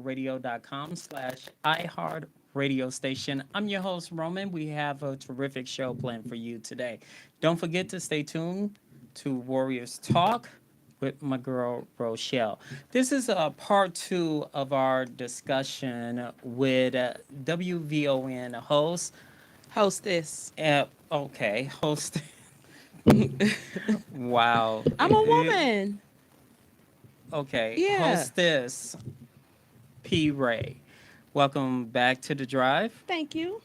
IntellectualRadio.com/iHeart radio station. I'm your host, Roman. We have a terrific show planned for you today. Don't forget to stay tuned to Warriors Talk with my girl, Rochelle. This is a part two of our discussion with WVON host. Hostess. Host. Wow. I'm a woman. Okay, Yeah. hostess P. Ray. Welcome back to the drive. Thank you.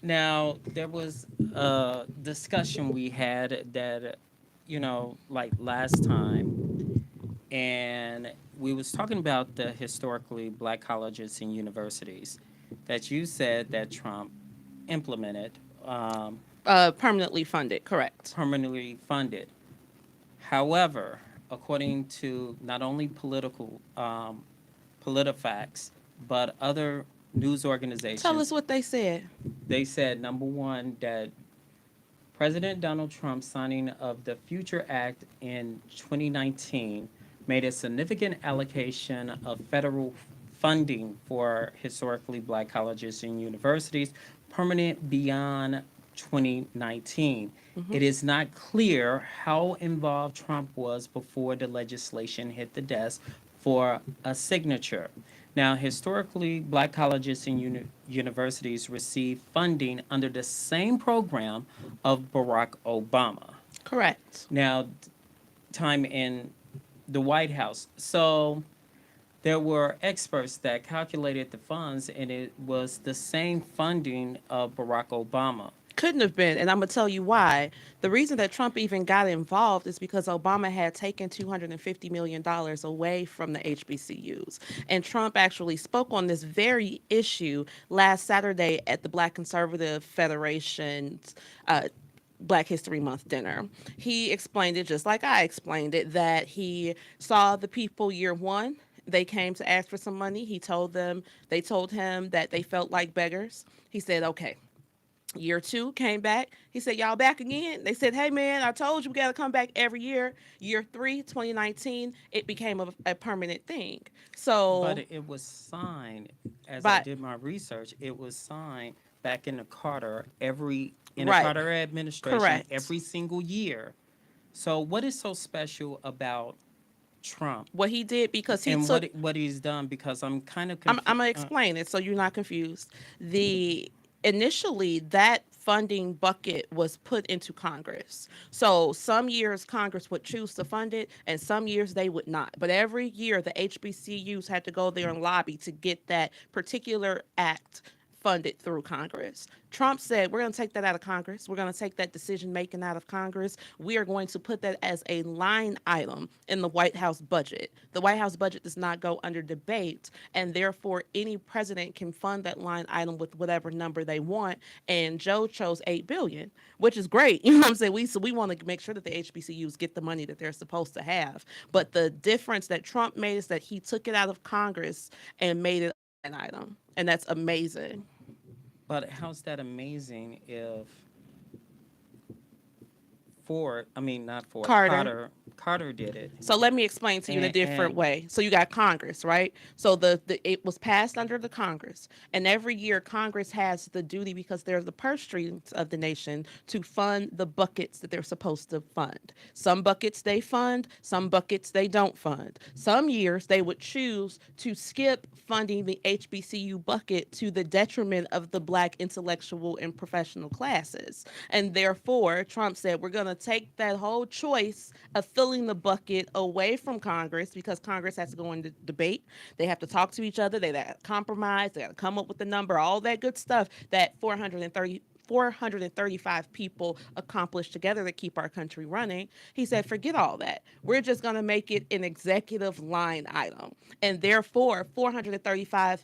Now, there was a discussion we had that, like last time, and we was talking about the historically black colleges and universities that you said that Trump implemented, Permanently funded. Correct. permanently funded. However, according to not only PolitiFacts, but other news Tell us organizations, what they said. they said number one that President Donald Trump's signing of the Future Act in 2019 made a significant allocation of federal funding for historically black colleges and universities permanent beyond 2019. Hmm. It is not clear how involved Trump was before the legislation hit the desk for a signature. Now, historically, black colleges and universities receive funding under the same program of Barack Obama. Correct. Now, time in the White House. So there were experts that calculated the funds, and it was the same funding of Barack Obama. Couldn't have been. And I'm going to tell you why. The reason that Trump even got involved is because Obama had taken $250 million away from the HBCUs. And Trump actually spoke on this very issue last Saturday at the Black Conservative Federation's Black History Month dinner. He explained it just like I explained it, that he saw the people year one. They came to ask for some money. They told him that they felt like beggars. He said, okay. Year two came back. He said, y'all back again? They said, hey, man, I told you we got to come back every year. Year three, 2019, it became a permanent thing. But So, it was signed, as I but did my research, it was signed back in the right, Carter administration correct. every single year. So what is so special about Trump What he did because he and took what he's done? Because I'm kind of I'm confused. gonna explain it so you're not confused. The Initially that funding bucket was put into Congress. So some years Congress would choose to fund it and some years they would not. But every year the HBCUs had to go there and lobby to get that particular act funded through Congress. Trump said, we're going to take that out of Congress. We're going to take that decision making out of Congress. We are going to put that as a line item in the White House budget. The White House budget does not go under debate, and therefore any president can fund that line item with whatever number they want. And Joe chose 8 billion, which is great. You know what I'm saying? We want to make sure that the HBCUs get the money that they're supposed to have. But the difference that Trump made is that he took it out of Congress and made it an item. And that's amazing. But how's that amazing if Ford, I mean not Ford, Carter. Carter did it, So let me explain to you in a different and way. So you got Congress, right? So the it was passed under the Congress, and every year Congress has the duty because they're the purse strings of the nation to fund the buckets that they're supposed to fund. Some buckets they fund, some buckets they don't fund. Some years they would choose to skip funding the HBCU bucket to the detriment of the black intellectual and professional classes. And therefore, Trump said, we're going to take that whole choice of filling the bucket away from Congress because Congress has to go into debate. They have to talk to each other. They got to compromise. They got to come up with a number, all that good stuff that 435 people accomplished together to keep our country running. He said, forget all that. We're just going to make it an executive line item. And therefore, 435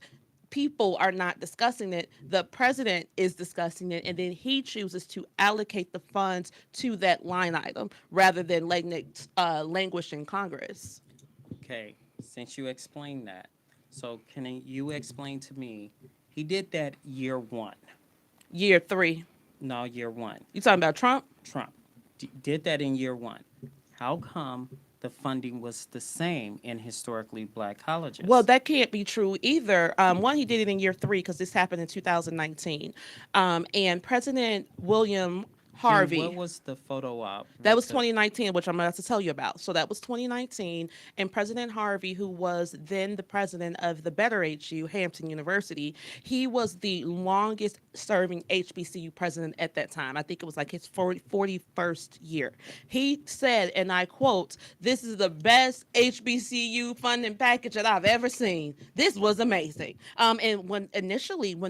people are not discussing it. The president is discussing it, and then he chooses to allocate the funds to that line item rather than letting it languish in Congress. okay, since you explained that, so can you explain to me? He did that year one. Year three. No, year one. You talking about Trump? Trump did that in year one. How come the funding was the same in historically black Well, colleges. that can't be true either. One, he did it in year three because this happened in 2019. And President William And what Harvey, was the photo op that with was the 2019, which I'm about to tell you about. So that was 2019. And President Harvey, who was then the president of the Better HU, Hampton University, he was the longest serving HBCU president at that time. I think it was like his 41st year. He said, and I quote, "This is the best HBCU funding package that I've ever seen. This was amazing." And when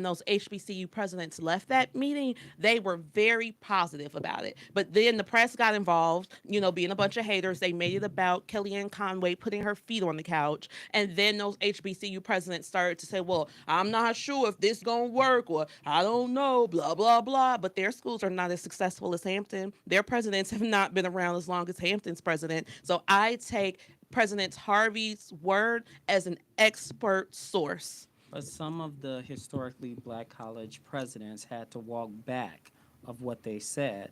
those HBCU presidents left that meeting, they were very positive about it. But then the press got involved, being a bunch of haters. They made it about Kellyanne Conway putting her feet on the couch. And then those HBCU presidents started to say, well, I'm not sure if this going to work, or I don't know, blah, blah, blah. But their schools are not as successful as Hampton. Their presidents have not been around as long as Hampton's president. So I take President Harvey's word as an expert source. but some of the historically black college presidents had to walk back of what they said.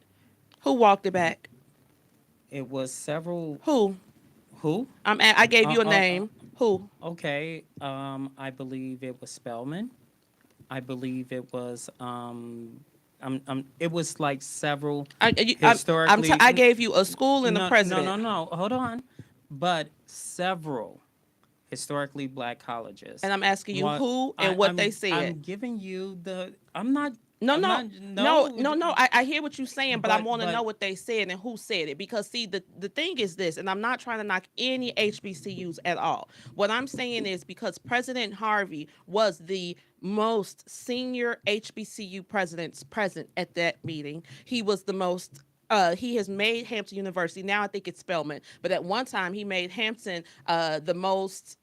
Who walked it back? It was several Who? who? I gave Uh, you a uh, name. Who? okay, I believe it was Spellman. I believe it was it was like several historically. I gave you a school and a No, no, president. no, no. Hold on. But several historically black colleges. And I'm asking you What who and what they I'm said. giving you the. I'm not. No, I'm no, not. no, No. no, no. I hear what you're saying, but I want to But know what they said and who said it. Because see, the thing is this, and I'm not trying to knock any HBCUs at all. What I'm saying is because President Harvey was the most senior HBCU presidents present at that meeting. He was the most. He has made Hampton University. Now I think it's Spelman, but at one time he made Hampton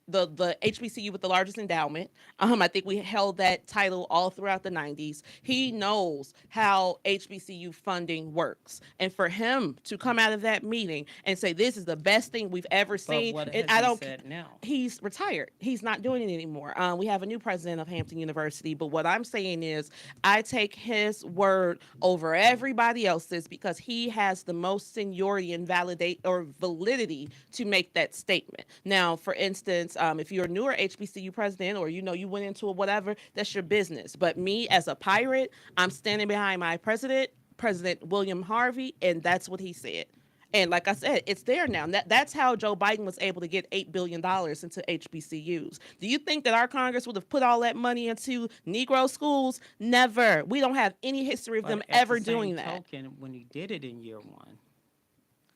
the HBCU with the largest endowment. I think we held that title all throughout the 90s. He knows how HBCU funding works. And for him to come out of that meeting and say, this is the best thing we've ever but seen, what and has I he don't, said now? he's retired. He's not doing it anymore. We have a new president of Hampton University. But what I'm saying is, I take his word over everybody else's because he has the most seniority and validate or validity to make that statement. Now, for instance, if you're a newer HBCU president or you went into a whatever, that's your business. But me as a pirate, I'm standing behind my president, President William Harvey, and that's what he said. And like I said, it's there now. That's how Joe Biden was able to get $8 billion into HBCUs. Do you think that our Congress would have put all that money into Negro schools? Never. We don't have any history of them But at the ever same doing that. token, when he did it in year one,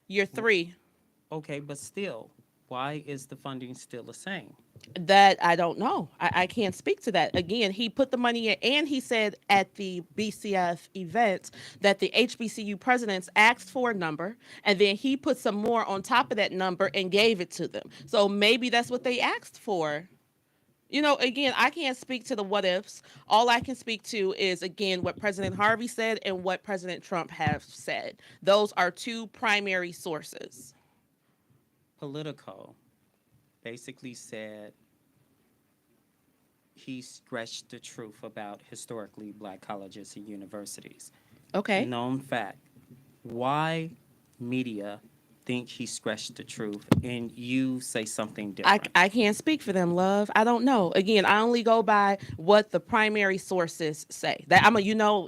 Year three, okay, but still, why is the funding still the same? that I don't know. I can't speak to that. Again, he put the money in, and he said at the BCF event that the HBCU presidents asked for a number, and then he put some more on top of that number and gave it to them. So maybe that's what they asked for. Again, I can't speak to the what ifs. All I can speak to is, again, what President Harvey said and what President Trump have said. Those are two primary sources. Politico basically said he stretched the truth about historically black colleges and universities. Okay. Known fact. Why media think he stretched the truth and you say something different? I can't speak for them, love. I don't know. Again, I only go by what the primary sources say. That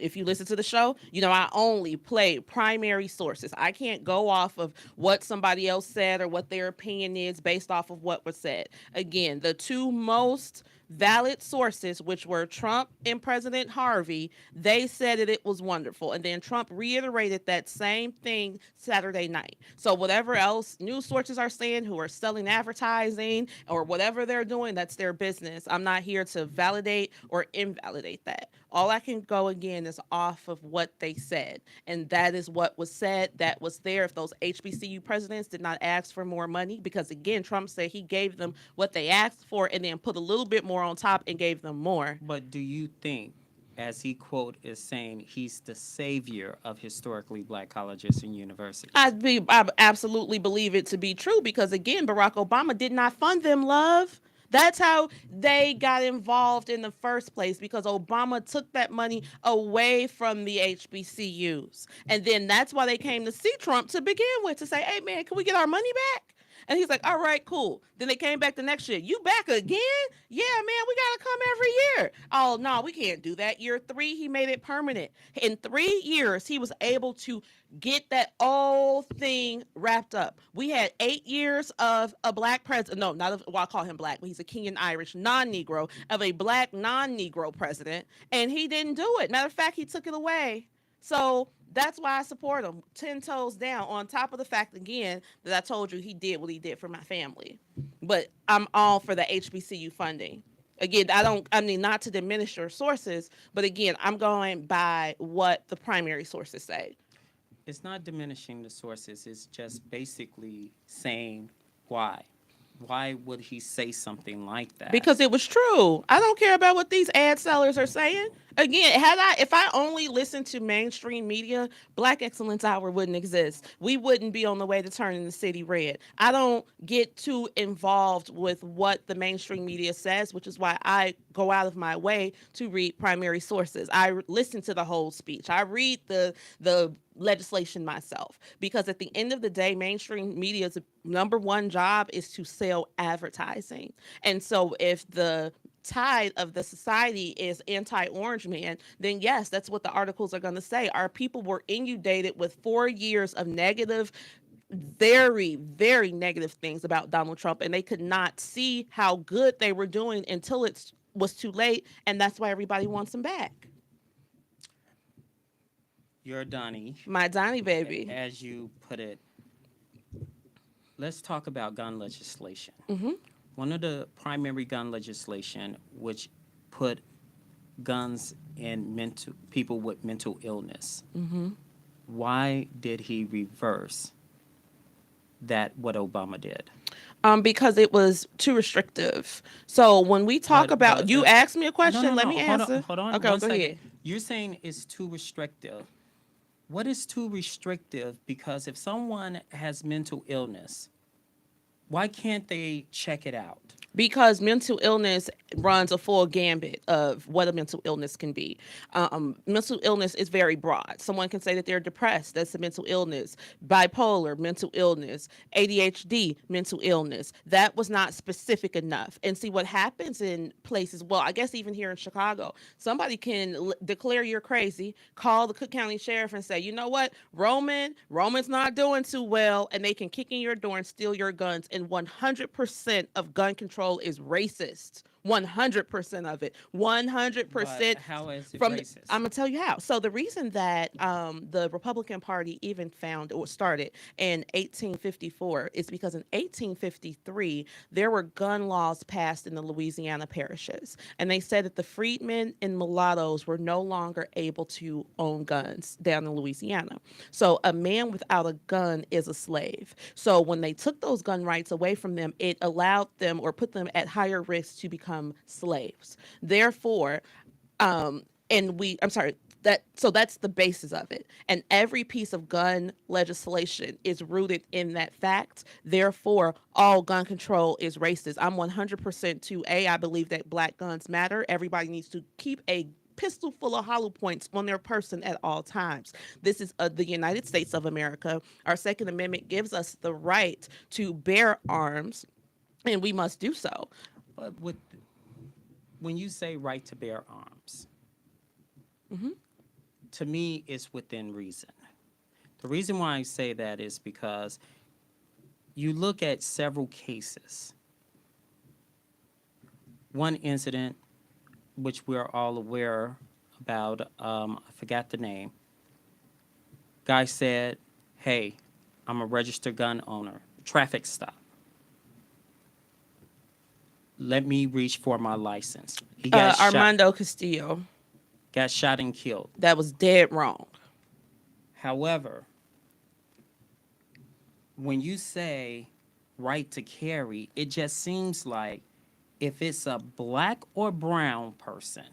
if you listen to the show, I only play primary sources. I can't go off of what somebody else said or what their opinion is based off of what was said. Again, the two most valid sources, which were Trump and President Harvey, they said that it was wonderful. And then Trump reiterated that same thing Saturday night. So whatever else news sources are saying, who are selling advertising or whatever they're doing, that's their business. I'm not here to validate or invalidate that. All I can go again is off of what they said. And that is what was said, that was there. If those HBCU presidents did not ask for more money, because again, Trump said he gave them what they asked for and then put a little bit more on top and gave them more. But do you think, as he quote is saying, he's the savior of historically black colleges and universities? I absolutely believe it to be true because again, Barack Obama did not fund them, love. That's how they got involved in the first place because Obama took that money away from the HBCUs. And then that's why they came to see Trump to begin with, to say, hey, man, can we get our money back? And he's like, all right, cool. Then they came back the next year. You back again? Yeah, man, we got to come every year. Oh, no, we can't do that. Year 3, he made it permanent. In 3 years, he was able to get that whole thing wrapped up. We had 8 years of a black president. No, not of, well, I call him black, but he's a Kenyan Irish non-Negro, of a black non-Negro president. And he didn't do it. Matter of fact, he took it away. So that's why I support him 10 toes down, on top of the fact, again, that I told you he did what he did for my family. But I'm all for the HBCU funding. Again, I mean, not to diminish your sources, but again, I'm going by what the primary sources say. It's not diminishing the sources. It's just basically saying why. Why would he say something like that? Because it was true. I don't care about what these ad sellers are saying. Again, if I only listened to mainstream media, Black Excellence Hour wouldn't exist. We wouldn't be on the way to turning the city red. I don't get too involved with what the mainstream media says, which is why I go out of my way to read primary sources. I listen to the whole speech. I read the legislation myself, because at the end of the day, mainstream media's number one job is to sell advertising. And so if the tide of the society is anti-orange man, then yes, that's what the articles are going to say. Our people were inundated with 4 years of negative, very, very negative things about Donald Trump, and they could not see how good they were doing until it was too late, and that's why everybody wants him back. You're Donnie. My Donnie baby. As you put it, let's talk about gun legislation. Mm-hmm. One of the primary gun legislation which put guns in people with mental illness. Mm-hmm. Why did he reverse that, what Obama did? Because it was too restrictive. So when we talk about, you asked me a question, no, let me answer. Hold on. Okay, go ahead. You're saying it's too restrictive. What is too restrictive? Because if someone has mental illness, why can't they check it out? Because mental illness runs a full gambit of what a mental illness can be. Mental illness is very broad. Someone can say that they're depressed. That's a mental illness. Bipolar, mental illness. ADHD, mental illness. That was not specific enough. And see what happens in places, well, I guess even here in Chicago, somebody can declare you're crazy, call the Cook County Sheriff and say, you know what, Roman's not doing too well, and they can kick in your door and steal your guns. And 100% of gun control is racist. 100% of it. 100%. But how is it from racist? I'm gonna tell you how. So the reason that the Republican Party even found or started in 1854 is because in 1853 there were gun laws passed in the Louisiana parishes, and they said that the freedmen and mulattoes were no longer able to own guns down in Louisiana. So a man without a gun is a slave. So when they took those gun rights away from them, it allowed them or put them at higher risk to become slaves. Therefore, that's the basis of it. And every piece of gun legislation is rooted in that fact. Therefore, all gun control is racist. I'm 100% to I believe that black guns matter. Everybody needs to keep a pistol full of hollow points on their person at all times. This is the United States of America. Our Second Amendment gives us the right to bear arms, and we must do so. But when you say right to bear arms, Mm-hmm. to me, it's within reason. The reason why I say that is because you look at several cases. One incident, which we're all aware about, I forgot the name. Guy said, hey, I'm a registered gun owner. Traffic stop. Let me reach for my license. He got Armando Castillo. Got shot and killed. That was dead wrong. However, when you say right to carry, it just seems like if it's a black or brown person,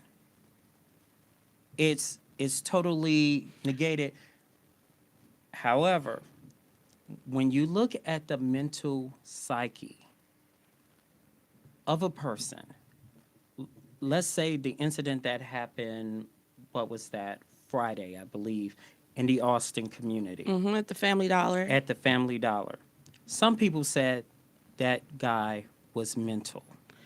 it's totally negated. However, when you look at the mental psyche of a person, let's say the incident that happened, what was that, Friday, I believe, in the Austin community. Mm-hmm, at the Family Dollar. At the Family Dollar. Some people said that guy was mental.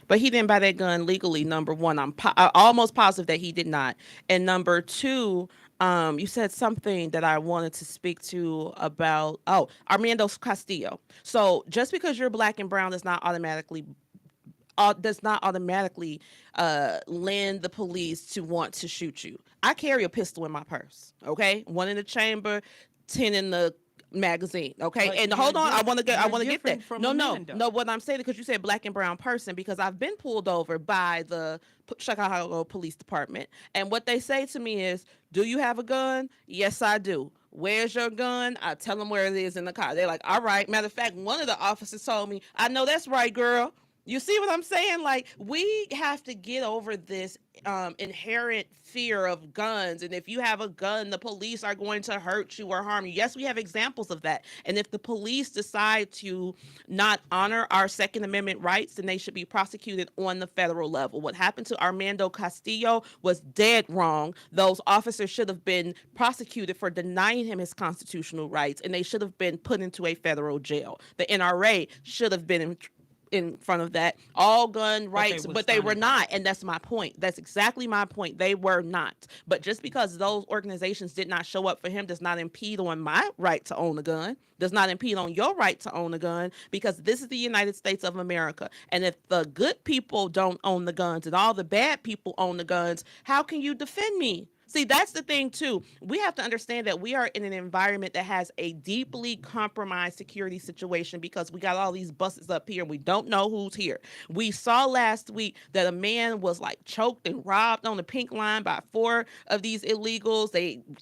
But he didn't buy that gun legally. Number one, I'm almost positive that he did not. And number two, you said something that I wanted to speak to about. Oh, Armando Castillo. So just because you're black and brown does not automatically lend the police to want to shoot you. I carry a pistol in my purse. Okay, one in the chamber, 10 in the magazine. Okay, But and you're hold on, I diff- want to get, I you're want to get that. different from No, no, Amanda. no. What I'm saying, because you said black and brown person, because I've been pulled over by the Chicago Police Department, and what they say to me is, "Do you have a gun?" Yes, I do. Where's your gun? I tell them where it is in the car. They're like, all right. Matter of fact, one of the officers told me, I know that's right, girl. You see what I'm saying? Like, we have to get over this inherent fear of guns. And if you have a gun, the police are going to hurt you or harm you. Yes, we have examples of that. And if the police decide to not honor our Second Amendment rights, then they should be prosecuted on the federal level. What happened to Armando Castillo was dead wrong. Those officers should have been prosecuted for denying him his constitutional rights, and they should have been put into a federal jail. The NRA should have been in front of that, all gun rights, but they were not. And that's my point. That's exactly my point. They were not. But just because those organizations did not show up for him does not impede on my right to own a gun, does not impede on your right to own a gun, because this is the United States of America. And if the good people don't own the guns and all the bad people own the guns, how can you defend me? See, that's the thing, too. We have to understand that we are in an environment that has a deeply compromised security situation, because we got all these buses up here and we don't know who's here. We saw last week that a man was like choked and robbed on the pink line by 4 of these illegals.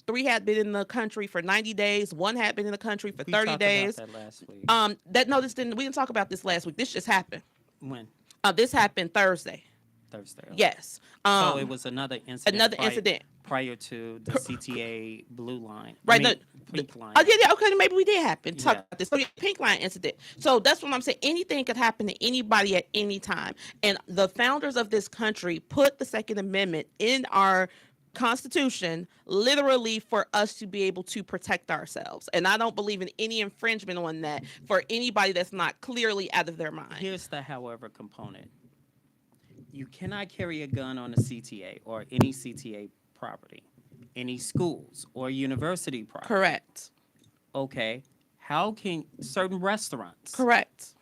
3 had been in the country for 90 days. 1 had been in the country for 30 days. About that last week. We didn't talk about this last week. This just happened. When? This happened Thursday. Thursday. Okay. Yes. So it was another incident. Incident prior to the CTA blue line. Right. Pink line. Oh, yeah. Okay, maybe we did happen. Talk Yeah. about this. So, yeah, pink line incident. So that's what I'm saying. Anything could happen to anybody at any time. And the founders of this country put the Second Amendment in our Constitution literally for us to be able to protect ourselves. And I don't believe in any infringement on that for anybody that's not clearly out of their mind. Here's the however component. You cannot carry a gun on a CTA or any CTA property, any schools or university property. Correct. Okay. How can certain restaurants? Correct.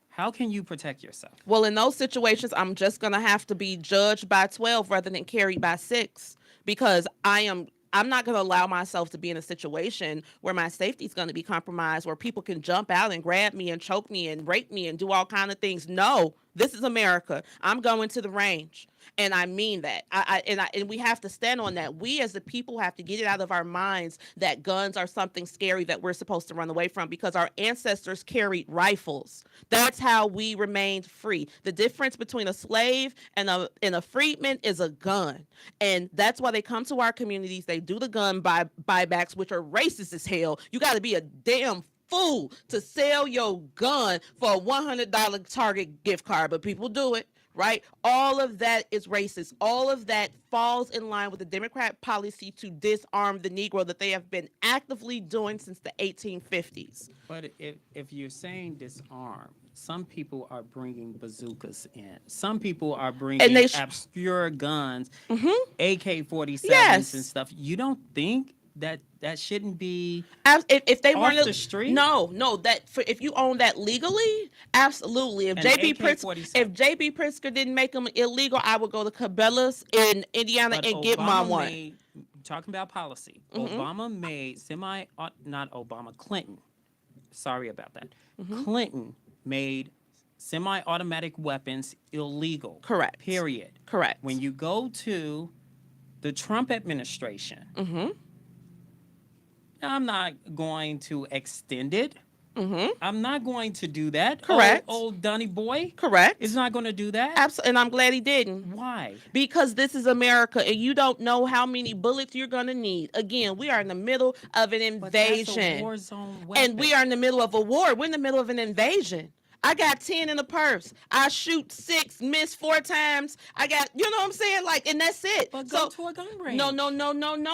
How can you protect yourself? Well, in those situations, I'm just going to have to be judged by 12 rather than carried by 6, because I'm not going to allow myself to be in a situation where my safety is going to be compromised, where people can jump out and grab me and choke me and rape me and do all kind of things. No, this is America. I'm going to the range. And I mean that. And we have to stand on that. We as the people have to get it out of our minds that guns are something scary that we're supposed to run away from, because our ancestors carried rifles. That's how we remained free. The difference between a slave and a freedman is a gun. And that's why they come to our communities. They do the gun buybacks, which are racist as hell. You got to be a damn fool to sell your gun for a $100 Target gift card, but people do it. Right? All of that is racist. All of that falls in line with the Democrat policy to disarm the Negro that they have been actively doing since the 1850s. But if you're saying disarm, some people are bringing bazookas in. Some people are bringing obscure guns, AK-47s Yes. and stuff. You don't think that shouldn't be if they off weren't the street? No, if you own that legally, absolutely. If JB Pritzker didn't make them illegal, I would go to Cabela's in Indiana But and get my one. Talking about policy, Obama made Clinton. Sorry about that. Clinton made semi-automatic weapons illegal. Correct. Period. Correct. When you go to the Trump administration, I'm not going to extend it. I'm not going to do that. Correct. Old Dunny boy. Correct. Is not going to do that. Absolutely. And I'm glad he didn't. Why? Because this is America, and you don't know how many bullets you're going to need. Again, we are in the middle of an invasion. But that's a war zone weapon. And we are in the middle of a war. We're in the middle of an invasion. I got 10 in the purse. I shoot 6, miss 4 times. I got, you know what I'm saying? Like, and that's it. But go So to a gun range. no.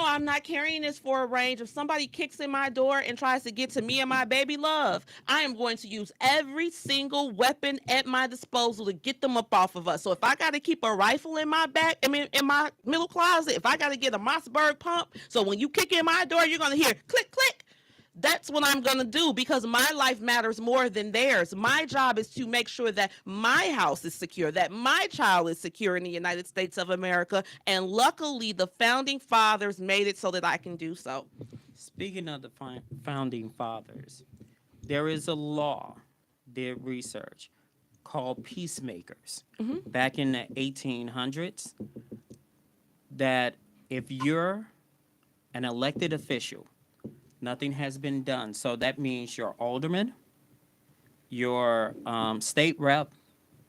I'm not carrying this for a range. If somebody kicks in my door and tries to get to me and my baby love, I am going to use every single weapon at my disposal to get them up off of us. So if I got to keep a rifle in my back, I mean, in my middle closet, if I got to get a Mossberg pump, so when you kick in my door, you're going to hear click, click. That's what I'm going to do because my life matters more than theirs. My job is to make sure that my house is secure, that my child is secure in the United States of America. And luckily, the founding fathers made it so that I can do so. Speaking of the founding fathers, there is a law, did research, called peacemakers back in the 1800s that if you're an elected official, nothing has been done. So that means your alderman, your state rep,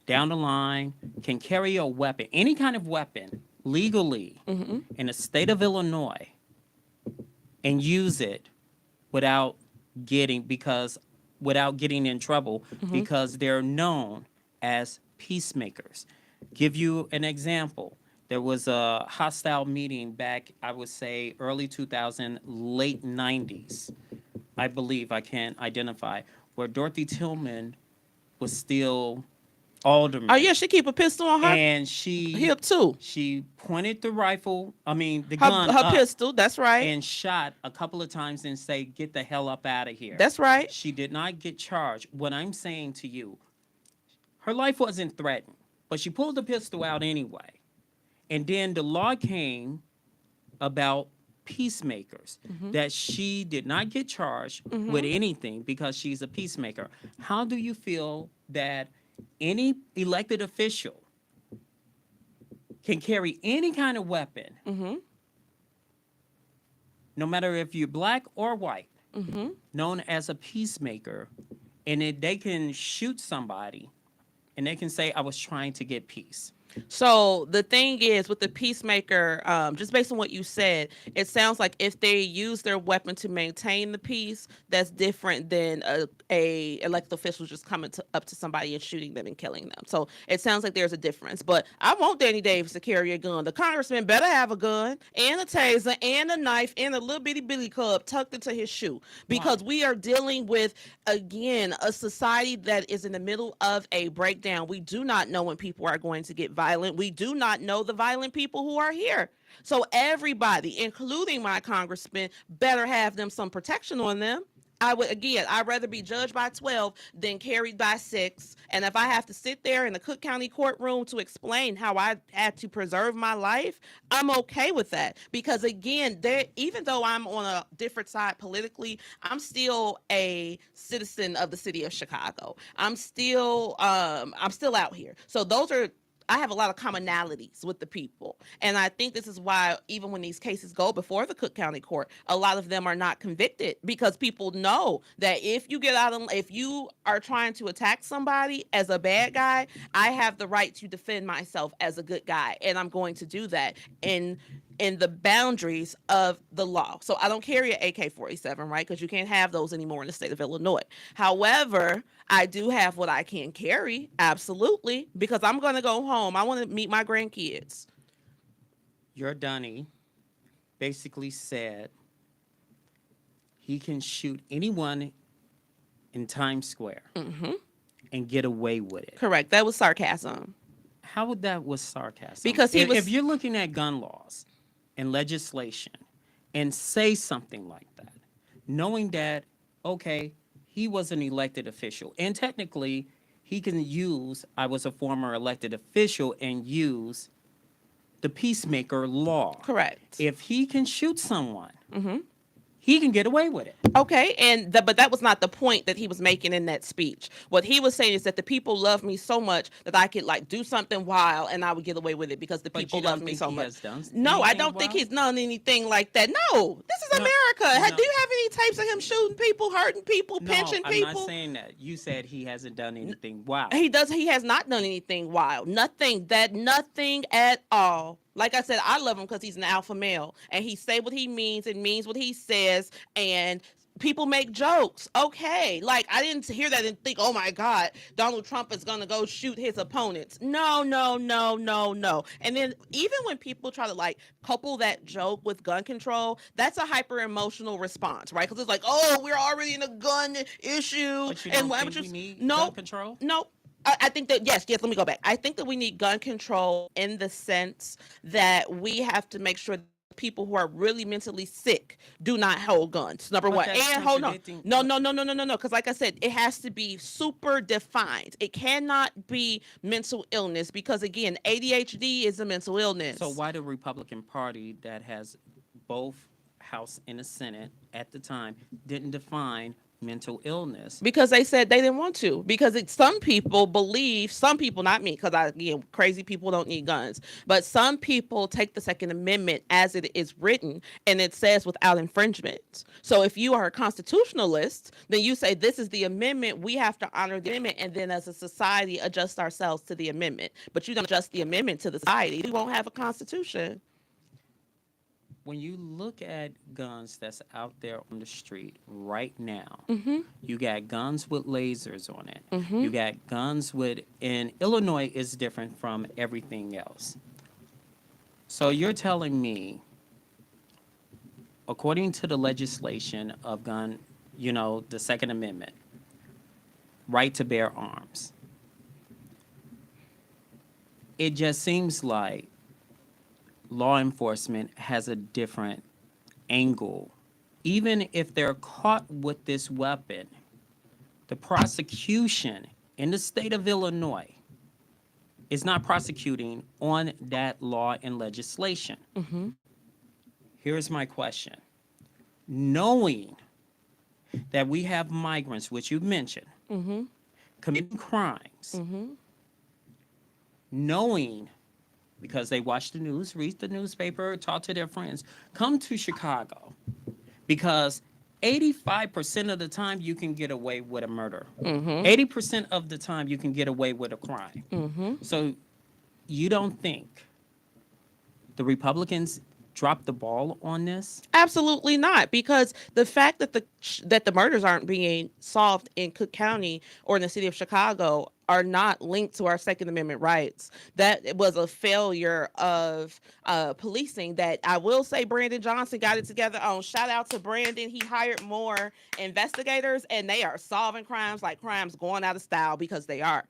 down the line, can carry a weapon, any kind of weapon, legally in the state of Illinois and use it without getting in trouble because they're known as peacemakers. Give you an example. There was a hostile meeting back, I would say, early 2000, late 90s, I believe, I can't identify, where Dorothy Tillman was still alderman. Oh, yeah, she keep a pistol on her And hip, too. She pointed the Her gun up pistol, that's right. and shot a couple of times and say, get the hell up out of here. That's right. She did not get charged. What I'm saying to you, her life wasn't threatened, but she pulled the pistol out anyway. And then the law came about peacemakers that she did not get charged with anything because she's a peacemaker. How do you feel that any elected official can carry any kind of weapon, no matter if you're black or white, known as a peacemaker, and they can shoot somebody and they can say, I was trying to get peace? So the thing is with the peacemaker, just based on what you said, it sounds like if they use their weapon to maintain the peace, that's different than a elected official just coming up to somebody and shooting them and killing them. So it sounds like there's a difference. But I want Danny Davis to carry a gun. The congressman better have a gun and a taser and a knife and a little bitty billy club tucked into his shoe because we are dealing with, again, a society that is in the middle of a breakdown. We do not know when people are going to get violent. We do not know the violent people who are here. So everybody, including my congressman, better have them some protection on them. I'd rather be judged by 12 than carried by 6. And if I have to sit there in the Cook County courtroom to explain how I had to preserve my life, I'm okay with that. Because again, even though I'm on a different side politically, I'm still a citizen of the city of Chicago. I'm still out here. So I have a lot of commonalities with the people. And I think this is why even when these cases go before the Cook County Court, a lot of them are not convicted because people know that if you are trying to attack somebody as a bad guy, I have the right to defend myself as a good guy. And I'm going to do that in the boundaries of the law. So I don't carry an AK-47, right? Because you can't have those anymore in the state of Illinois. However, I do have what I can carry, absolutely, because I'm going to go home. I want to meet my grandkids. Your Dunny basically said he can shoot anyone in Times Square and get away with it. Correct. That was sarcasm. How would that was sarcasm? Because if you're looking at gun laws and legislation and say something like that, knowing that, okay, he was an elected official, and technically he can use, I was a former elected official, and use the peacemaker law. Correct. If he can shoot someone, he can get away with it. Okay, but that was not the point that he was making in that speech. What he was saying is that the people love me so much that I could do something wild and I would get away with it because the people love me so much. No, I don't think he's done anything like that. No, this is America. Do you have any tapes of him shooting people, hurting people, pinching people? I'm not saying that. You said he hasn't done anything wild. He has not done anything wild. Nothing at all. Like I said, I love him because he's an alpha male and he say what he means and means what he says. And people make jokes. Okay. Like, I didn't hear that and think, oh my God, Donald Trump is going to go shoot his opponents. No, no, no, no, no. And then even when people try to like couple that joke with gun control, that's a hyper emotional response, right? Because it's like, oh, we're already in a gun issue. But you And don't what think we need gun no, control? no. I think that yes, let me go back. I think that we need gun control in the sense that we have to make sure people who are really mentally sick do not hold guns. Number But one, that's and hold on, contradicting. no. Because like I said, it has to be super defined. It cannot be mental illness because again, ADHD is a mental illness. So why the Republican Party that has both House and the Senate at the time didn't define mental illness? Because they said they didn't want to. Because some people believe, some people, not me, because again, crazy people don't need guns, but some people take the Second Amendment as it is written, and it says without infringement. So if you are a constitutionalist, then you say this is the amendment, we have to honor the amendment, and then as a society adjust ourselves to the amendment. But you don't adjust the amendment to the society, we won't have a constitution. When you look at guns that's out there on the street right now, Mm-hmm. you got guns with lasers on it. Mm-hmm. You got guns with, and Illinois is different from everything else. So you're telling me, according to the legislation of gun, the Second Amendment, right to bear arms, it just seems like law enforcement has a different angle. Even if they're caught with this weapon, the prosecution in the state of Illinois is not prosecuting on that law and legislation. Mm-hmm. Here's my question. Knowing that we have migrants, which you mentioned, Mm-hmm. committing crimes, Mm-hmm. knowing because they watch the news, read the newspaper, talk to their friends, come to Chicago because 85% of the time you can get away with a murder. Mm-hmm. 80% of the time you can get away with a crime. Mm-hmm. So you don't think the Republicans dropped the ball on this? Absolutely not, because the fact that the murders aren't being solved in Cook County or in the city of Chicago are not linked to our Second Amendment rights. That it was a failure of policing that I will say Brandon Johnson got it together on. Shout out to Brandon. He hired more investigators and they are solving crimes like crimes going out of style because they are.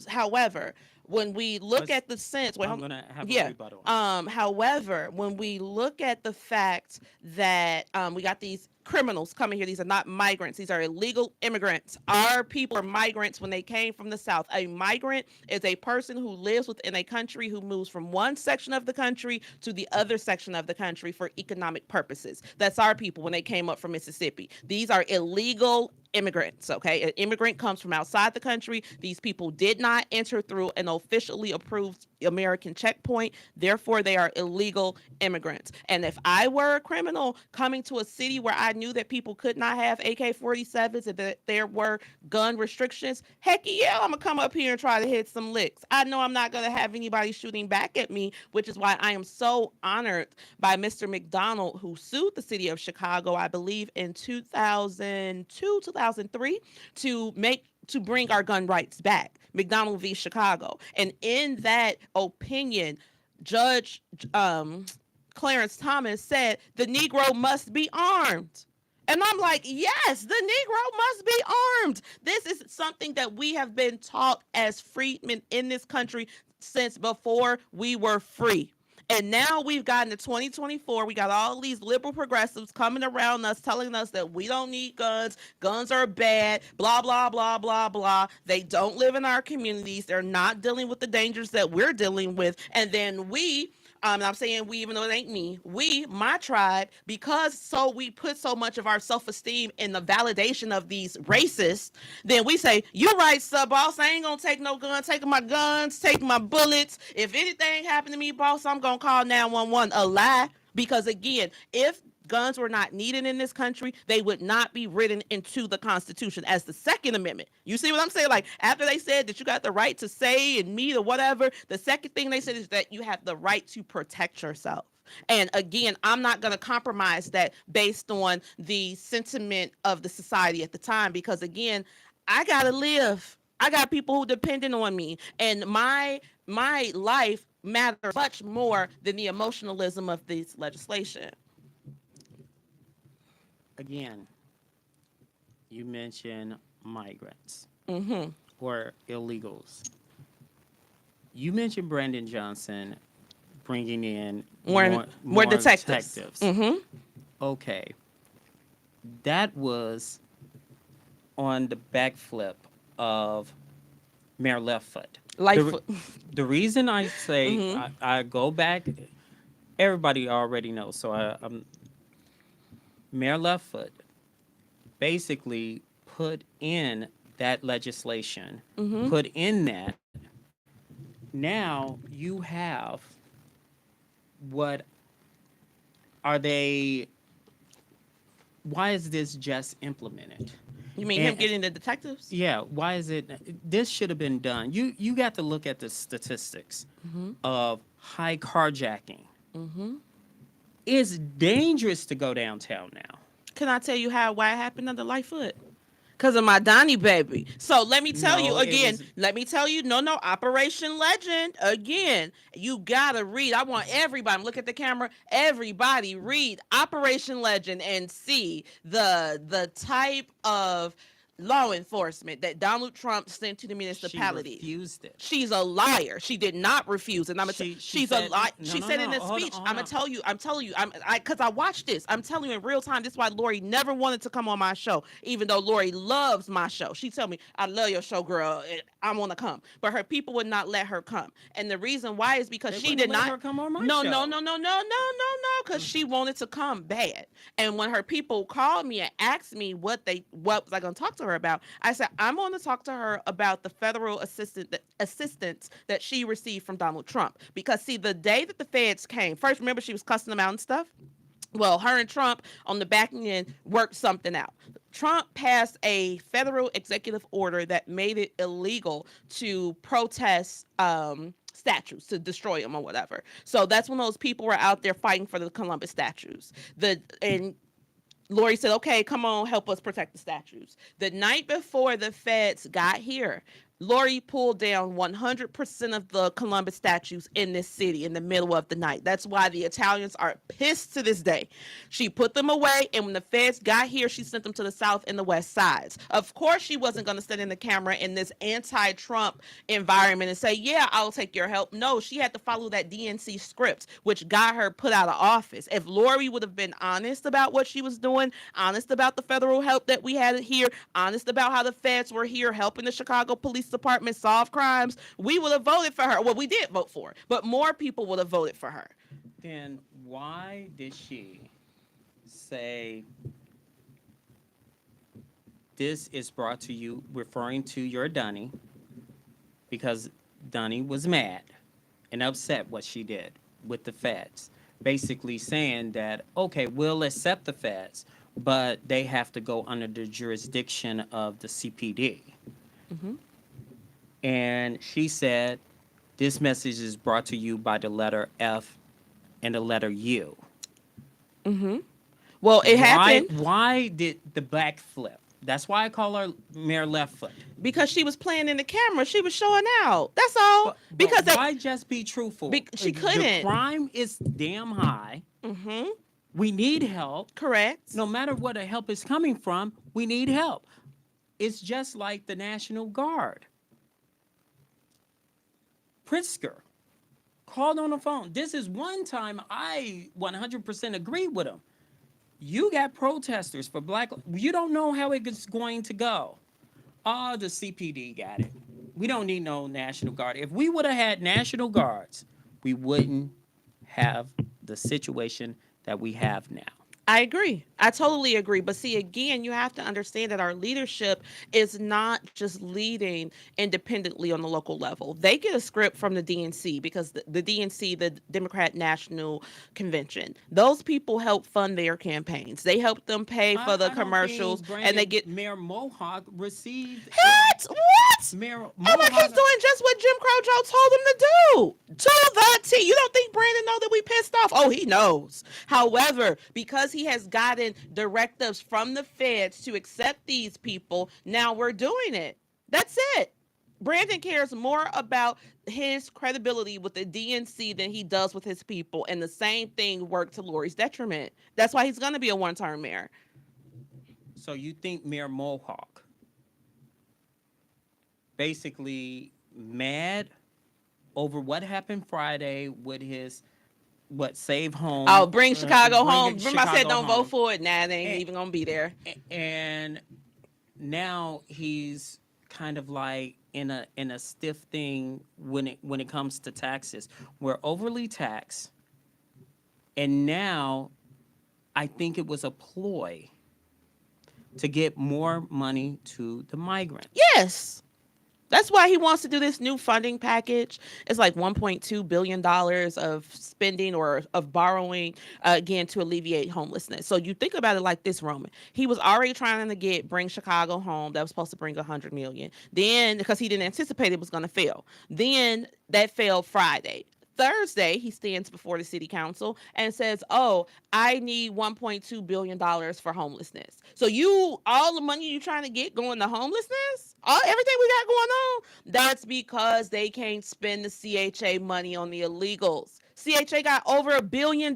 However, when we look at the sense, I'm going to have a rebuttal. However, when we look at the fact that we got these criminals coming here, these are not migrants, these are illegal immigrants. Our people are migrants when they came from the South. A migrant is a person who lives within a country who moves from one section of the country to the other section of the country for economic purposes. That's our people when they came up from Mississippi. These are illegal immigrants, okay? An immigrant comes from outside the country. These people did not enter through an officially approved American checkpoint. Therefore, they are illegal immigrants. And if I were a criminal coming to a city where I knew that people could not have AK-47s and that there were gun restrictions, heck yeah, I'm going to come up here and try to hit some licks. I know I'm not going to have anybody shooting back at me, which is why I am so honored by Mr. McDonald, who sued the city of Chicago, I believe in 2002, 2003, to bring our gun rights back. McDonald v. Chicago. And in that opinion, Judge Clarence Thomas said the Negro must be armed. And I'm like, yes, the Negro must be armed. This is something that we have been taught as freedmen in this country since before we were free. And now we've gotten to 2024. We got all these liberal progressives coming around us, telling us that we don't need guns. Guns are bad, blah, blah, blah, blah, blah. They don't live in our communities. They're not dealing with the dangers that we're dealing with. And then we, and I'm saying we, even though it ain't me, we, my tribe, because we put so much of our self-esteem in the validation of these racists, then we say, you're right, boss, I ain't gonna take no gun, taking my guns, taking my bullets. If anything happened to me, boss, I'm gonna call 911. A lie, because again, if guns were not needed in this country, they would not be written into the Constitution as the Second Amendment. You see what I'm saying? Like, after they said that you got the right to say and meet or whatever, the second thing they said is that you have the right to protect yourself. And again, I'm not going to compromise that based on the sentiment of the society at the time, because again, I got to live. I got people who depending on me, and my life matters much more than the emotionalism of this legislation. Again, you mentioned migrants Mm-hmm. or illegals. You mentioned Brandon Johnson bringing in More detectives. detectives. Mm-hmm. Okay, that was on the backflip of Mayor Leftfoot. The, Life. re- the reason I say Mm-hmm. I go back, everybody already knows. So Mayor Leftfoot basically put in that legislation, Mm-hmm. put in that. Now you have what are they? Why is this just implemented? You mean him And getting the detectives? yeah, why is it? This should have been done. You got to look at the statistics Mm-hmm. of high carjacking. Mm-hmm. It's dangerous to go downtown now. Can I tell you why it happened under Lightfoot? Because of my Donnie baby. So let me tell you No, it again. was Let me tell you. No, no. Operation Legend. Again, you gotta read. I want everybody. Look at the camera. Everybody read Operation Legend and see the type of law enforcement that Donald Trump sent to the she municipalities. refused it. She's a liar. She did not refuse, and She she's a said lie. no, She no, said no. in a Hold on, speech. hold I'm gonna on. tell you. I'm telling you. Because I watched this. I'm telling you in real time. This is why Lori never wanted to come on my show, even though Lori loves my show. She told me, "I love your show, girl. I want to come," but her people would not let her come, and the reason why is because They she wouldn't did let not. her come on my No, show. no, no, no, no, no, no, no, because she wanted to come bad. And when her people called me and asked me what was I going to talk to her about, I said I'm going to talk to her about the federal assistance that she received from Donald Trump. Because see, the day that the feds came, first remember she was cussing them out and stuff. Well, her and Trump on the back end worked something out. Trump passed a federal executive order that made it illegal to protest statues, to destroy them or whatever. So that's when those people were out there fighting for the Columbus statues. And Lori said, "Okay, come on, help us protect the statues." The night before the feds got here, Lori pulled down 100% of the Columbus statues in this city in the middle of the night. That's why the Italians are pissed to this day. She put them away, and when the feds got here, she sent them to the south and the west sides. Of course, she wasn't going to stand in the camera in this anti-Trump environment and say, "Yeah, I'll take your help." No, she had to follow that DNC script, which got her put out of office. If Lori would have been honest about what she was doing, honest about the federal help that we had here, honest about how the feds were here helping the Chicago Police Department solve crimes, we would have voted for her. Well, we did vote for her, but more people would have voted for her. Then why did she say this is brought to you referring to your Donnie? Because Donnie was mad and upset what she did with the feds. Basically saying that, okay, we'll accept the feds, but they have to go under the jurisdiction of the CPD. Mm-hmm. And she said, this message is brought to you by the letter F and the letter U. Mm-hmm. Well, it happened Why did the backflip? That's why I call her Mayor Leftfoot. because she was playing in the camera. She was showing out. That's all. But Because why just be truthful? she The couldn't. crime is damn high. Mm-hmm. We need help. Correct. No matter where the help is coming from, we need help. It's just like the National Guard. Pritzker called on the phone. This is one time I 100% agree with him. You got protesters for black. You don't know how it's going to go. Oh, the CPD got it. We don't need no National Guard. If we would have had National Guards, we wouldn't have the situation that we have now. I agree. I totally agree. But see, again, you have to understand that our leadership is not just leading independently on the local level. They get a script from the DNC because the DNC, the Democrat National Convention, those people help fund their campaigns. They help them pay for the I don't commercials, think and they get Mayor Mohawk received. what? Mayor Oh my, he's Mohawk. doing just what Jim Crow Joe told him to do. To the T. You don't think Brandon know that we pissed off? Oh, he knows. However, because he has gotten directives from the feds to accept these people, now we're doing it. That's it. Brandon cares more about his credibility with the DNC than he does with his people, and the same thing worked to Lori's detriment. That's why he's going to be a one-term mayor. So you think Mayor Mohawk basically mad over what happened Friday with his what save home? Oh, bring Chicago home. Remember I said don't vote home, for it? Nah, they ain't and, even going to be there. and now he's kind of like in a stiff thing when it comes to taxes. We're overly taxed, and now I think it was a ploy to get more money to the migrants. Yes. That's why he wants to do this new funding package. It's like $1.2 billion of spending or of borrowing, again, to alleviate homelessness. So you think about it like this, Roman. He was already trying to bring Chicago home. That was supposed to bring $100 million. Then, because he didn't anticipate it was going to fail. Then that failed Friday. Thursday, he stands before the city council and says, "Oh, I need $1.2 billion for homelessness." So all the money you're trying to get going to homelessness, everything we got going on, that's because they can't spend the CHA money on the illegals. CHA got over $1 billion.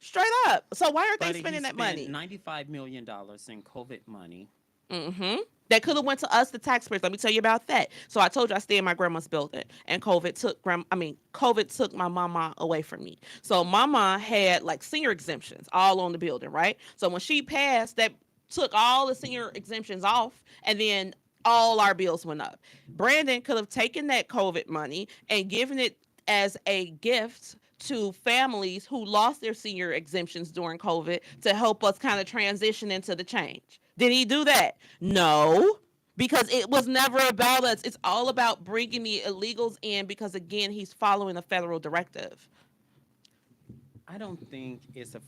Straight up. So why aren't they spending that money? $95 million in COVID money. Mm-hmm. That could have went to us, the taxpayers. Let me tell you about that. So I told you I stay in my grandma's building, and COVID took my mama away from me. So mama had like senior exemptions all on the building, right? So when she passed, that took all the senior exemptions off, and then all our bills went up. Brandon could have taken that COVID money and given it as a gift to families who lost their senior exemptions during COVID to help us kind of transition into the change. Did he do that? No, because it was never about us. It's all about bringing the illegals in because, again, he's following a federal directive. I don't think it's a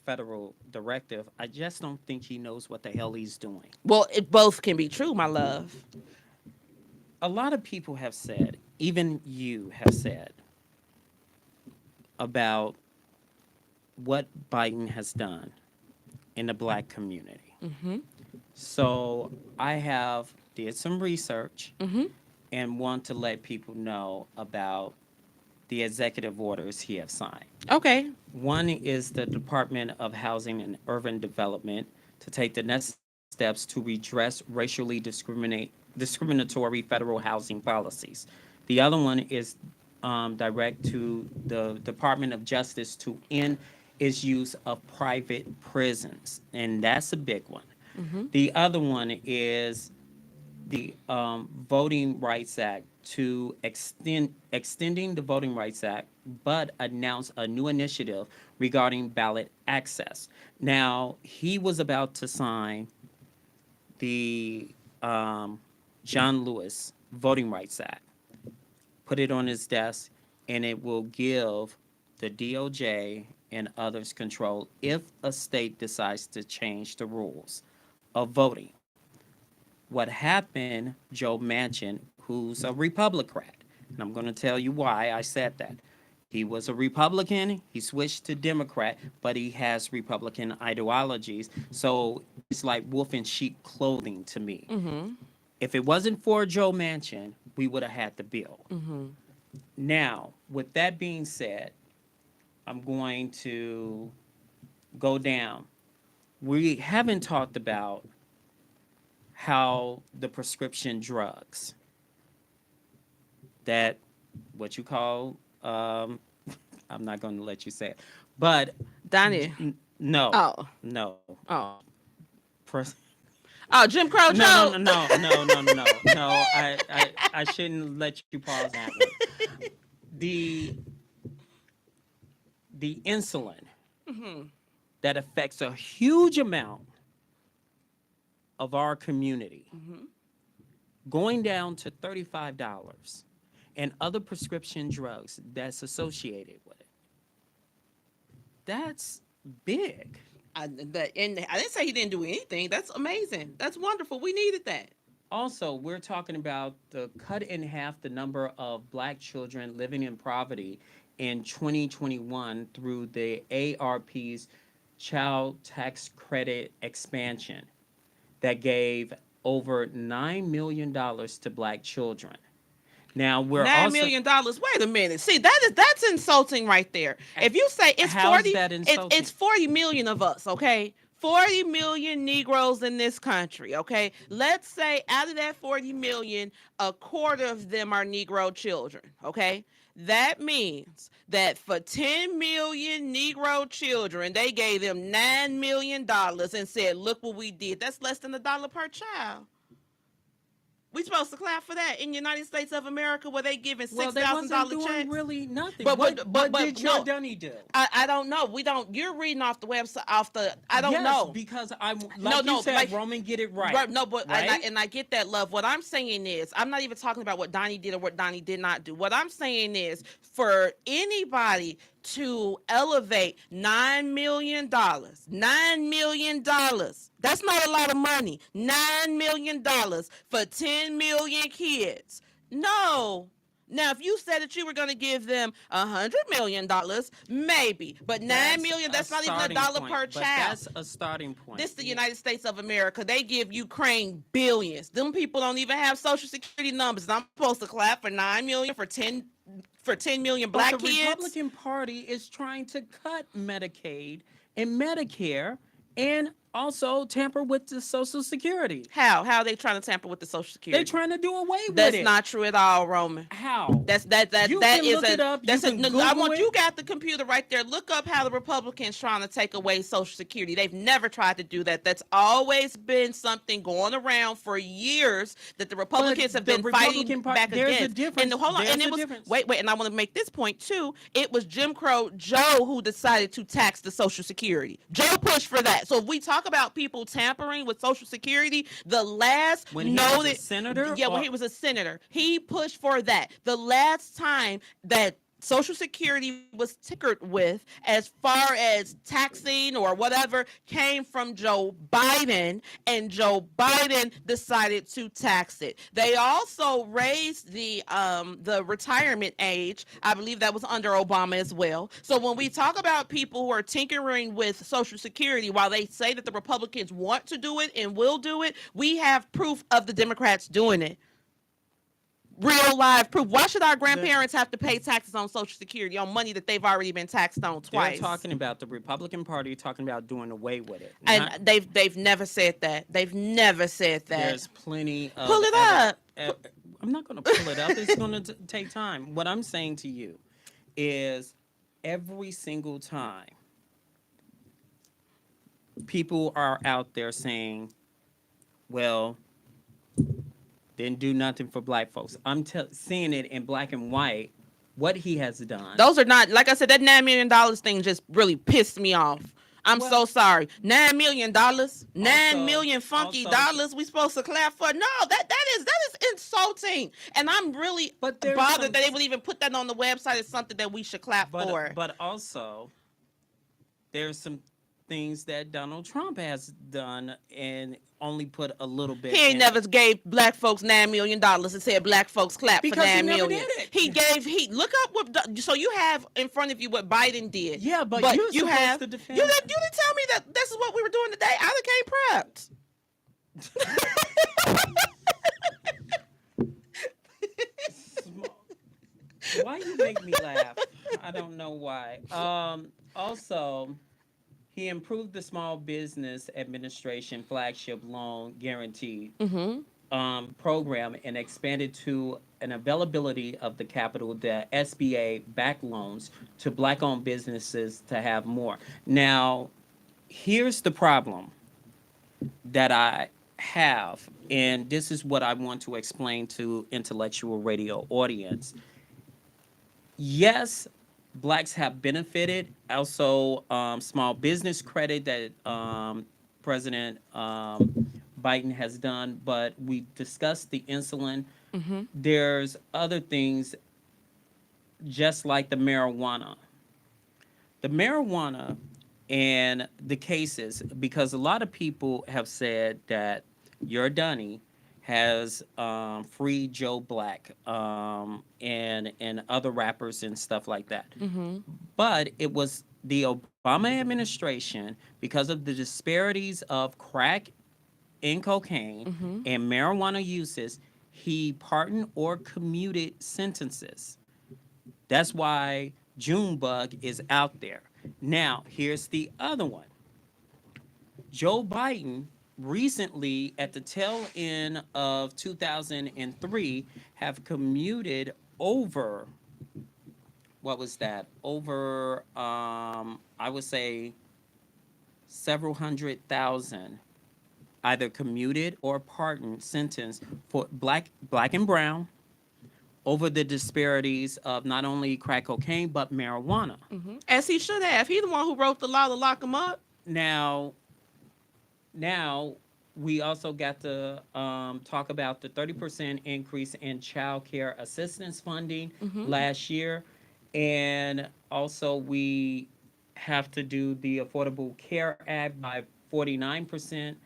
federal directive. I just don't think he knows what the hell he's doing. Well, it both can be true, my love. A lot of people have said, even you have said, about what Biden has done in the black community. Mm-hmm. So I have did some research Mm-hmm. and want to let people know about the executive orders he has signed. Okay. One is the Department of Housing and Urban Development to take the next steps to redress racially discriminatory federal housing policies. The other one is direct to the Department of Justice to end its use of private prisons, and that's a big one. Mm-hmm. The other one is the Voting Rights Act to extending the Voting Rights Act, but announce a new initiative regarding ballot access. Now, he was about to sign the John Lewis Voting Rights Act, put it on his desk, and it will give the DOJ and others control if a state decides to change the rules of voting. What happened, Joe Manchin, who's a Republican, and I'm going to tell you why I said that. He was a Republican, he switched to Democrat, but he has Republican ideologies. So it's like wolf in sheep clothing to me. Mm-hmm. If it wasn't for Joe Manchin, we would have had the bill. Mm-hmm. Now, with that being said, I'm going to go down. We haven't talked about how the prescription drugs that what you call I'm not going to let you say it, but Donnie. no, Oh. no, Oh. Pres- Oh, Jim Crow Joe. no. I shouldn't let you pause that one. The insulin Mm-hmm. that affects a huge amount of our community, Mm-hmm. going down to $35, and other prescription drugs that's associated with it. That's big. I didn't say he didn't do anything. That's amazing. That's wonderful. We needed that. Also, we're talking about the cut in half the number of black children living in poverty in 2021 through the ARP's child tax credit expansion that gave over $9 million to black children. Now we're Nine also million dollars. Wait a minute. See, that's insulting right there. If you say it's how's 40, that insulting? it's 40 million of us, okay? 40 million Negroes in this country, okay? Let's say out of that 40 million, a quarter of them are Negro children, okay? That means that for 10 million Negro children, they gave them $9 million and said, look what we did. That's less than $1 per child. We supposed to clap for that in the United States of America where they giving Well, they $6,000 wasn't doing checks? really nothing. But What did your no, Dunny do? I don't know. We don't. You're reading off the website off the. I don't Yes, know. because I'm No, like you no, said, like Roman get it right. right, no, but right? and I get that, love. What I'm saying is, I'm not even talking about what Donnie did or what Donnie did not do. What I'm saying is, for anybody to elevate $9 million, $9 million. That's not a lot of money. $9 million for 10 million kids. No. Now, if you said that you were going to give them $100 million, maybe, but $9 million, that's not even a dollar per But child. that's a starting point. This is the United States of America. They give Ukraine billions. Them people don't even have social security numbers. I'm supposed to clap for 9 million for 10 million black but the kids. Republican Party is trying to cut Medicaid and Medicare and also tamper with the Social Security. How are they trying to tamper with the social security? They're trying to do away with That's it. not true at all, Roman. How? That You that can is look a it up. that's You a can no, I Google want it. you got the computer right there. Look up how the Republicans trying to take away social security. They've never tried to do that. That's always been something going around for years that the Republicans have the been Republican fighting Party- back there's a against. difference. And hold on, There's and a it was difference. wait, and I want to make this point too. It was Jim Crow Joe who decided to tax the social security. Joe pushed for that. So if we talk about people tampering with social security, the last When he was a noted senator, yeah, when or- he was a senator, he pushed for that. The last time that Social Security was tinkered with as far as taxing or whatever came from Joe Biden, and Joe Biden decided to tax it. They also raised the retirement age. I believe that was under Obama as well. So when we talk about people who are tinkering with Social Security, while they say that the Republicans want to do it and will do it, we have proof of the Democrats doing it. Real live proof. Why should our grandparents have to pay taxes on Social Security on money that they've already been taxed on twice? They're talking about the Republican Party talking about doing away with it. And Not- they've never said that. They've never said that. There's plenty of Pull it up. I'm not going to pull it up. It's going to take time. What I'm saying to you is every single time people are out there saying, well, didn't do nothing for black folks. I'm seeing it in black and white, what he has done. Those are not, like I said, that $9 million thing just really pissed me off. I'm so sorry. $9 million, $9 million funky dollars. We supposed to clap for? No, that is insulting, and I'm really bothered that they would even put that on the website as something that we should clap for. But also, there's some things that Donald Trump has done and only put a little bit. He ain't never gave black folks $9 million and said black folks clap because for $9 he never million. did it. He look up what. So you have in front of you what Biden did. Yeah, but you're you supposed have to defend. you didn't tell me that this is what we were doing today. I came prepped. Why you make me laugh? I don't know why. Also, he improved the Small Business Administration flagship loan guarantee program and expanded to an availability of the capital, the SBA backed loans to black-owned businesses to have more. Now, here's the problem that I have, and this is what I want to explain to intellectual radio audience. Yes, blacks have benefited. Also, small business credit that President Biden has done, but we discussed the insulin. There's other things, just like the marijuana. The marijuana and the cases, because a lot of people have said that your Dunny has freed Joe Black and other rappers and stuff like that. Mm-hmm. But it was the Obama administration, because of the disparities of crack and cocaine Mm-hmm. and marijuana uses, he pardoned or commuted sentences. That's why Junebug is out there. Now, here's the other one. Joe Biden recently, at the tail end of 2003, have commuted over, what was that? Over, I would say, several hundred thousand, either commuted or pardoned sentence for black and brown over the disparities of not only crack cocaine but marijuana. Mm-hmm. As he should have. He the one who wrote the law to lock him up. Now, now we also got to talk about the 30% increase in child care assistance funding Mm-hmm. last year, and also we have to do the Affordable Care Act by 49%.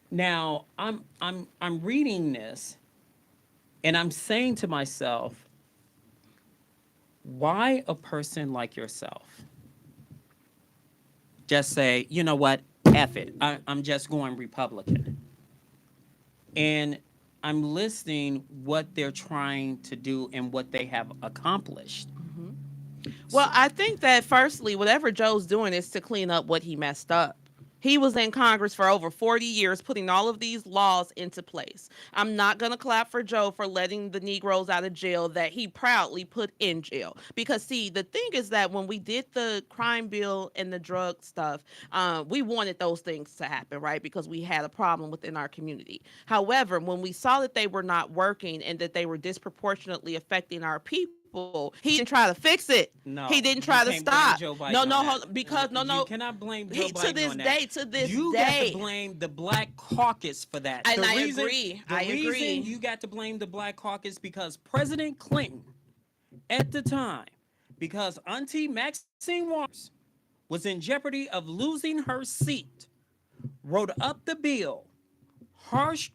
Now, I'm reading this and I'm saying to myself, why a person like yourself just say, you know what, F it. I'm just going Republican. And I'm listing what they're trying to do and what they have accomplished. Mm-hmm. Well, I think that firstly, whatever Joe's doing is to clean up what he messed up. He was in Congress for over 40 years, putting all of these laws into place. I'm not going to clap for Joe for letting the Negroes out of jail that he proudly put in jail. Because, see, the thing is that when we did the crime bill and the drug stuff, we wanted those things to happen, right? Because we had a problem within our community. However, when we saw that they were not working and that they were disproportionately affecting our people, he didn't try to fix it. He No, didn't you try to can't blame stop. Joe Biden No, on no, that. because no, You no. cannot blame Joe He to Biden this on day, that. to this You got to day, blame the Black Caucus for that. and The I reason, agree. the I reason agree. you got to blame the Black Caucus because President Clinton at the time, because Auntie Maxine Waters was in jeopardy of losing her seat, wrote up the bill, harsh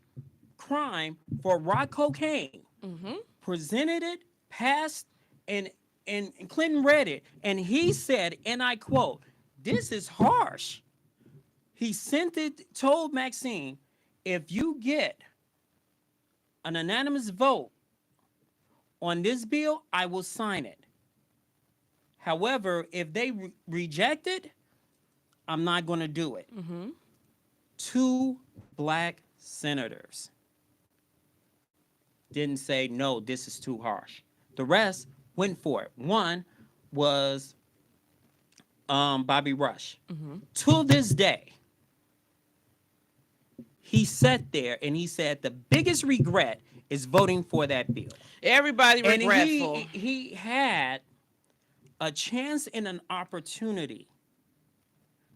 crime for rock cocaine, Mm-hmm. presented it, passed, and and Clinton read it, and he said, and I quote, "This is harsh." He sent it, told Maxine, if you get an unanimous vote on this bill, I will sign it. However, if they reject it, I'm not going to do it. Mm-hmm. Two black senators didn't say, no, this is too harsh. The rest went for it. One was Bobby Rush. Mm-hmm. To this day, he sat there and he said the biggest regret is voting for that bill. Everybody And regretful. he had a chance and an opportunity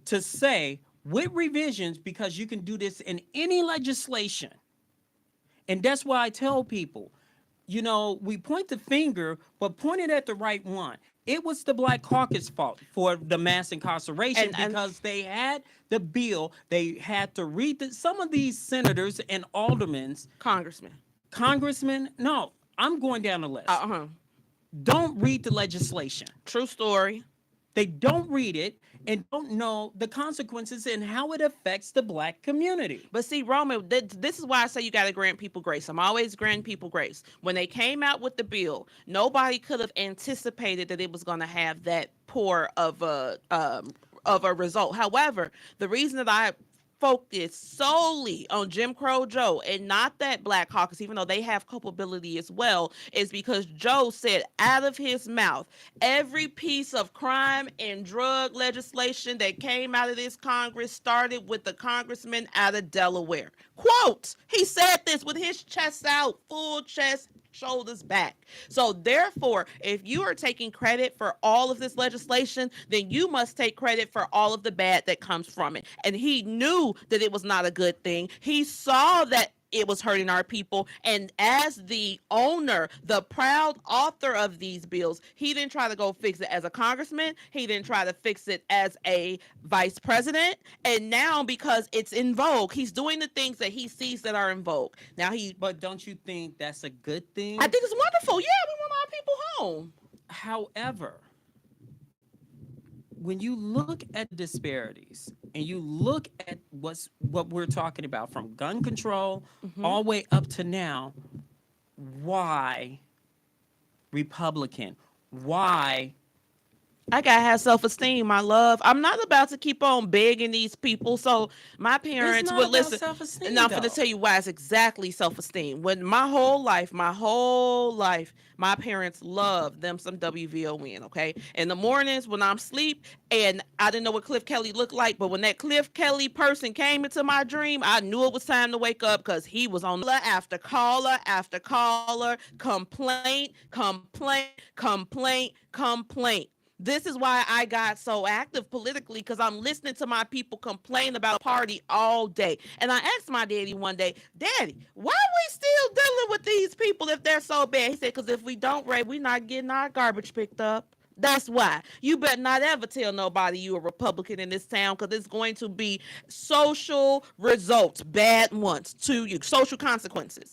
to say with revisions, because you can do this in any legislation. And that's why I tell people, you know, we point the finger, but point it at the right one. It was the Black Caucus fault for the mass incarceration And because they had the bill. They had to read some of these senators and aldermen, congressmen. No, I'm going down the list. Uh-huh. Don't read the legislation. True story. They don't read it and don't know the consequences and how it affects the black community. But see, Roman, this is why I say you got to grant people grace. I'm always granting people grace. When they came out with the bill, nobody could have anticipated that it was going to have that poor of a result. However, the reason that I focus solely on Jim Crow Joe and not that Black Caucus, even though they have culpability as well, is because Joe said out of his mouth, every piece of crime and drug legislation that came out of this Congress started with the congressman out of Delaware. Quote, he said this with his chest out, full chest, shoulders back. So therefore, if you are taking credit for all of this legislation, then you must take credit for all of the bad that comes from it. And he knew that it was not a good thing. He saw that it was hurting our people. And as the owner, the proud author of these bills, he didn't try to go fix it as a congressman. He didn't try to fix it as a vice president. And now, because it's in vogue, he's doing the things that he sees that are in vogue. Now But don't you think that's a good I thing? think it's wonderful. Yeah, we want our people home. However, when you look at disparities and you look at what we're talking about from gun control Mm-hmm. all the way up to now, why Republican? Why? I gotta have self-esteem, my love. I'm not about to keep on begging these people. So my It's parents not would about listen. And self-esteem I'm gonna though. tell you why it's exactly self-esteem. When my whole life, my parents loved them some WVON, okay? In the mornings when I'm asleep, and I didn't know what Cliff Kelly looked like, but when that Cliff Kelly person came into my dream, I knew it was time to wake up because he was on caller after caller, complaint, complaint, complaint, complaint. This is why I got so active politically, because I'm listening to my people complain about a party all day. And I asked my daddy one day, Daddy, why are we still dealing with these people if they're so bad? He said, because if we don't, Ray, we're not getting our garbage picked up. That's why. You better not ever tell nobody you a Republican in this town, because it's going to be social results, bad ones to you, social consequences.